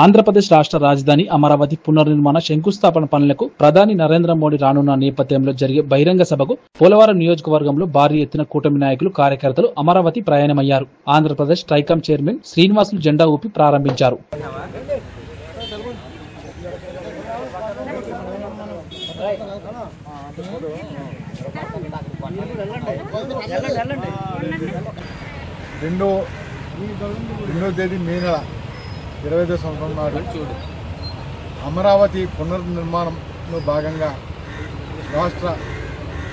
ఆంధ్రప్రదేశ్ రాష్ట్ర రాజధాని అమరావతి పునర్నిర్మాణ శంకుస్థాపన పనులకు ప్రధాని నరేంద్ర మోడీ రానున్న నేపథ్యంలో జరిగే బహిరంగ సభకు పోలవరం నియోజకవర్గంలో భారీ ఎత్తున కూటమి నాయకులు కార్యకర్తలు అమరావతి ప్రయాణమయ్యారు. ఆంధ్రప్రదేశ్ ట్రైకాం చైర్మన్ శ్రీనివాసులు జెండా ఊపి ప్రారంభించారు. రెండో తేదీ మే నెల 25వ సంవత్సరం నాడు అమరావతి పునర్నిర్మాణంలో భాగంగా రాష్ట్ర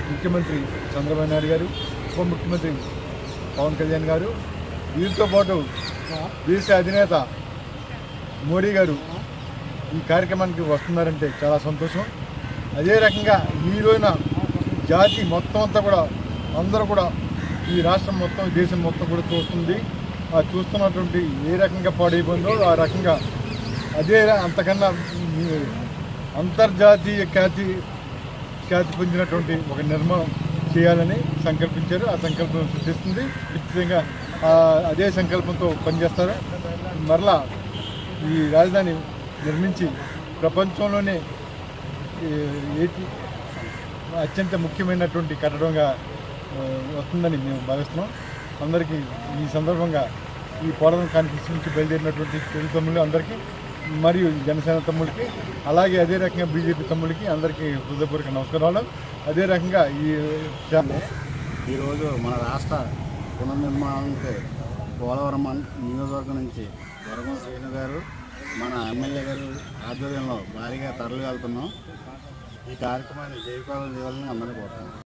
ముఖ్యమంత్రి చంద్రబాబు నాయుడు గారు, ఉప ముఖ్యమంత్రి పవన్ కళ్యాణ్ గారు, వీరితో పాటు దేశ అధినేత మోడీ గారు ఈ కార్యక్రమానికి వస్తున్నారంటే చాలా సంతోషం. అదే రకంగా ఈ రోజున జాతి మొత్తం అంతా కూడా అందరూ కూడా ఈ రాష్ట్రం మొత్తం దేశం మొత్తం కూడా చూస్తుంది. ఆ చూస్తున్నటువంటి ఏ రకంగా పాడైపోయిందో ఆ రకంగా అదే అంతకన్నా అంతర్జాతీయ ఖ్యాతి పొందినటువంటి ఒక నిర్మాణం చేయాలని సంకల్పించారు. ఆ సంకల్పం సిద్ధిస్తుంది. ఖచ్చితంగా అదే సంకల్పంతో పనిచేస్తారు. మరలా ఈ రాజధాని నిర్మించి ప్రపంచంలోనే అత్యంత ముఖ్యమైనటువంటి కట్టడంగా వస్తుందని మేము భావిస్తున్నాం. అందరికీ ఈ సందర్భంగా ఈ పోలవరం కాన్ఫరెన్స్ నుంచి బయలుదేరినటువంటి తెలుగు తమ్ముళ్ళు అందరికీ మరియు జనసేన తమ్ముళ్ళకి, అలాగే అదే రకంగా బీజేపీ తమ్ముళ్ళకి అందరికీ హృదయపూర్వక నమస్కారాలు. అదే రకంగా ఈరోజు మన రాష్ట్ర పునర్నిర్మాణానికి పోలవరం నియోజకవర్గం నుంచి వరగం శ్రీను గారు, మన ఎమ్మెల్యే గారు ఆధ్వర్యంలో భారీగా తరలి వెళ్తున్నాం. ఈ కార్యక్రమాన్ని జయప్రదం చేయాలని అందరినీ కోరుతున్నాం.